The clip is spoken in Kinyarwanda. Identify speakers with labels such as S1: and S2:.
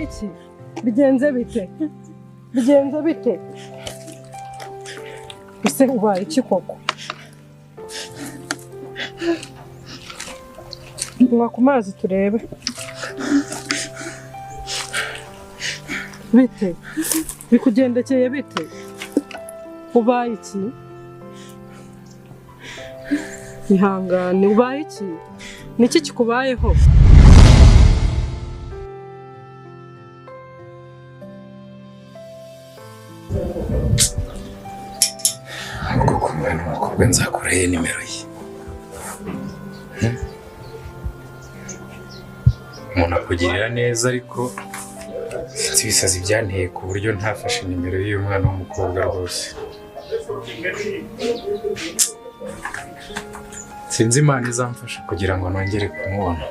S1: iki? Bigenze bite? Bigenze bite? Ese ubaye iki koko? Nywa ku mazi turebe. Bite? Bikugendekeye bite? Ubaye iki? Ihangane, ubaye iki? Niki kikubayeho?
S2: Ahubwo kumva n'umukobwa nzakureye nimero ye. Umuntu akugirira neza ariko mfite ibisazi byanteye ku buryo ntafashe nimero y'uyu mwana w'umukobwa rwose. Sinzi Imana izamfasha kugira ngo nongere kumubona.